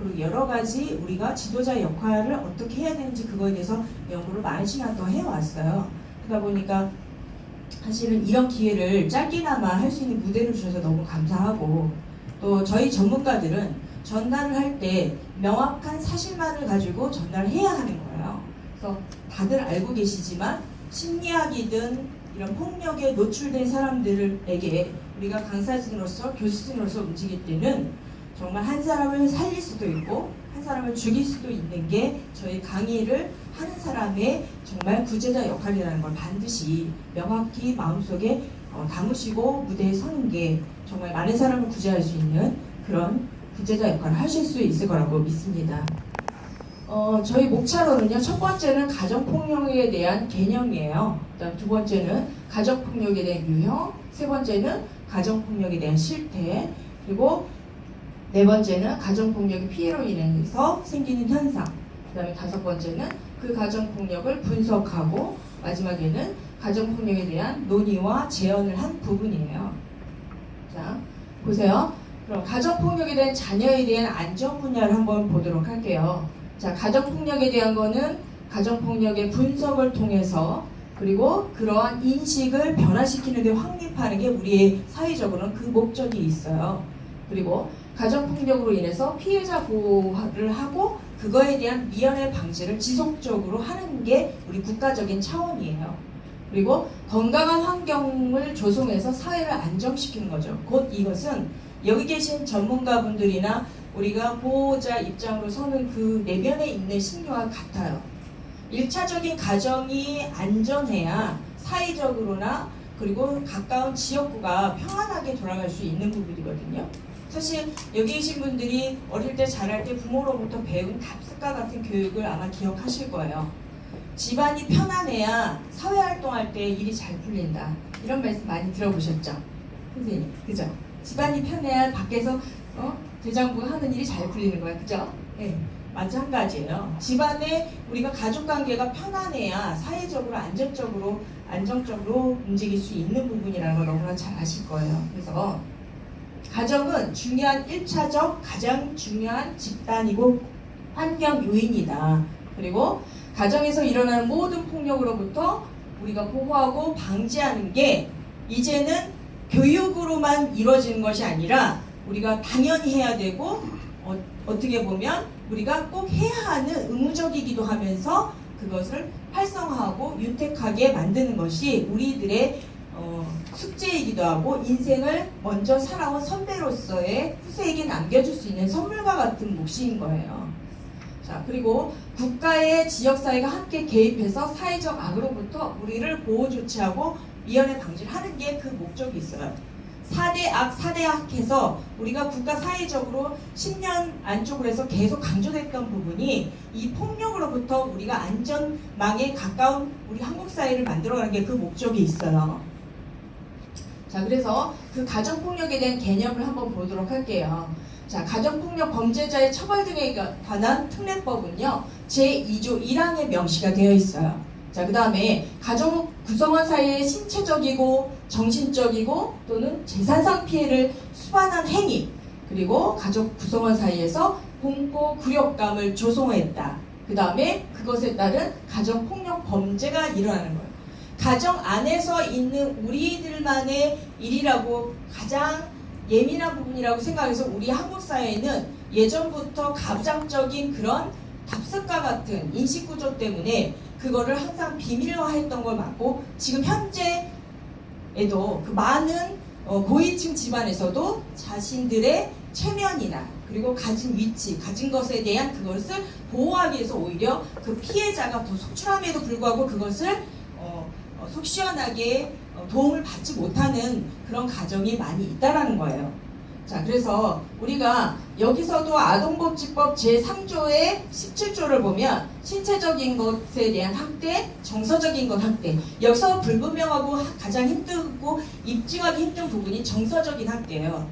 그리고 여러 가지 우리가 지도자 역할을 어떻게 해야 되는지 그거에 대해서 연구를 많은 시간 동안 해왔어요. 그러다 보니까 사실은 이런 기회를 짧게나마 할 수 있는 무대를 주셔서 너무 감사하고, 또 저희 전문가들은 전달을 할 때 명확한 사실만을 가지고 전달을 해야 하는 거예요. 그래서 다들 알고 계시지만 심리학이든 이런 폭력에 노출된 사람들에게 우리가 강사진으로서 교수진으로서 움직일 때는 정말 한 사람을 살릴 수도 있고 한 사람을 죽일 수도 있는 게 저희 강의를 하는 사람의 정말 구제자 역할이라는 걸 반드시 명확히 마음속에 담으시고 무대에 서는 게 정말 많은 사람을 구제할 수 있는 그런 구제자 역할을 하실 수 있을 거라고 믿습니다. 저희 목차로는요, 첫 번째는 가정폭력에 대한 개념이에요. 그다음 두 번째는 가정폭력에 대한 유형, 세 번째는 가정폭력에 대한 실태, 그리고 네 번째는 가정폭력의 피해로 인해서 생기는 현상, 그 다음에 다섯 번째는 그 가정폭력을 분석하고 마지막에는 가정폭력에 대한 논의와 재현을 한 부분이에요. 자, 보세요. 그럼 가정폭력에 대한 자녀에 대한 안전 분야를 한번 보도록 할게요. 자, 가정폭력에 대한 거는 가정폭력의 분석을 통해서 그리고 그러한 인식을 변화시키는 데 확립하는 게 우리의 사회적으로는 그 목적이 있어요. 그리고 가정폭력으로 인해서 피해자 보호를 하고 그거에 대한 미연의 방지를 지속적으로 하는 게 우리 국가적인 차원이에요. 그리고 건강한 환경을 조성해서 사회를 안정시키는 거죠. 곧 이것은 여기 계신 전문가분들이나 우리가 보호자 입장으로 서는 그 내면에 있는 심리와 같아요. 1차적인 가정이 안전해야 사회적으로나 그리고 가까운 지역구가 평안하게 돌아갈 수 있는 부분이거든요. 사실 여기 계신 분들이 어릴 때 자랄 때 부모로부터 배운 답습과 같은 교육을 아마 기억하실 거예요. 집안이 편안해야 사회활동할 때 일이 잘 풀린다. 이런 말씀 많이 들어보셨죠? 선생님, 그죠? 집안이 편해야 밖에서 대장부가 하는 일이 잘 풀리는 거야, 그죠? 네, 마찬가지예요. 집안에 우리가 가족관계가 편안해야 사회적으로 안정적으로 움직일 수 있는 부분이라는 걸 너무나 잘 아실 거예요. 그래서 가정은 중요한 1차적 가장 중요한 집단이고 환경 요인이다. 그리고 가정에서 일어나는 모든 폭력으로부터 우리가 보호하고 방지하는 게 이제는 교육으로만 이루어지는 것이 아니라 우리가 당연히 해야 되고 어떻게 보면 우리가 꼭 해야 하는 의무적이기도 하면서 그것을 활성화하고 윤택하게 만드는 것이 우리들의 숙제이기도 하고 인생을 먼저 살아온 선배로서의 후세에게 남겨줄 수 있는 선물과 같은 몫인 거예요. 자, 그리고 국가의 지역사회가 함께 개입해서 사회적 악으로부터 우리를 보호 조치하고 미연의 방지를 하는 게 그 목적이 있어요. 4대 악, 4대 악해서 우리가 국가 사회적으로 10년 안쪽으로 해서 계속 강조됐던 부분이 이 폭력으로부터 우리가 안전망에 가까운 우리 한국 사회를 만들어가는 게 그 목적이 있어요. 자, 그래서 그 가정폭력에 대한 개념을 한번 보도록 할게요. 자, 가정폭력 범죄자의 처벌 등에 관한 특례법은요, 제2조 1항에 명시가 되어 있어요. 자, 그 다음에 가정 구성원 사이의 신체적이고 정신적이고 또는 재산상 피해를 수반한 행위, 그리고 가족 구성원 사이에서 공포, 굴욕감을 조성했다. 그 다음에 그것에 따른 가정폭력 범죄가 일어나는 거예요. 가정 안에서 있는 우리들만의 일이라고 가장 예민한 부분이라고 생각해서 우리 한국 사회는 예전부터 가부장적인 그런 답습과 같은 인식구조 때문에 그거를 항상 비밀화했던 걸 맞고 지금 현재에도 그 많은 고위층 집안에서도 자신들의 체면이나 그리고 가진 위치, 가진 것에 대한 그것을 보호하기 위해서 오히려 그 피해자가 더 속출함에도 불구하고 그것을 속 시원하게 도움을 받지 못하는 그런 가정이 많이 있다라는 거예요. 자, 그래서 우리가 여기서도 아동복지법 제3조의 17조를 보면 신체적인 것에 대한 학대, 정서적인 것 학대, 여기서 불분명하고 가장 힘들고 입증하기 힘든 부분이 정서적인 학대예요.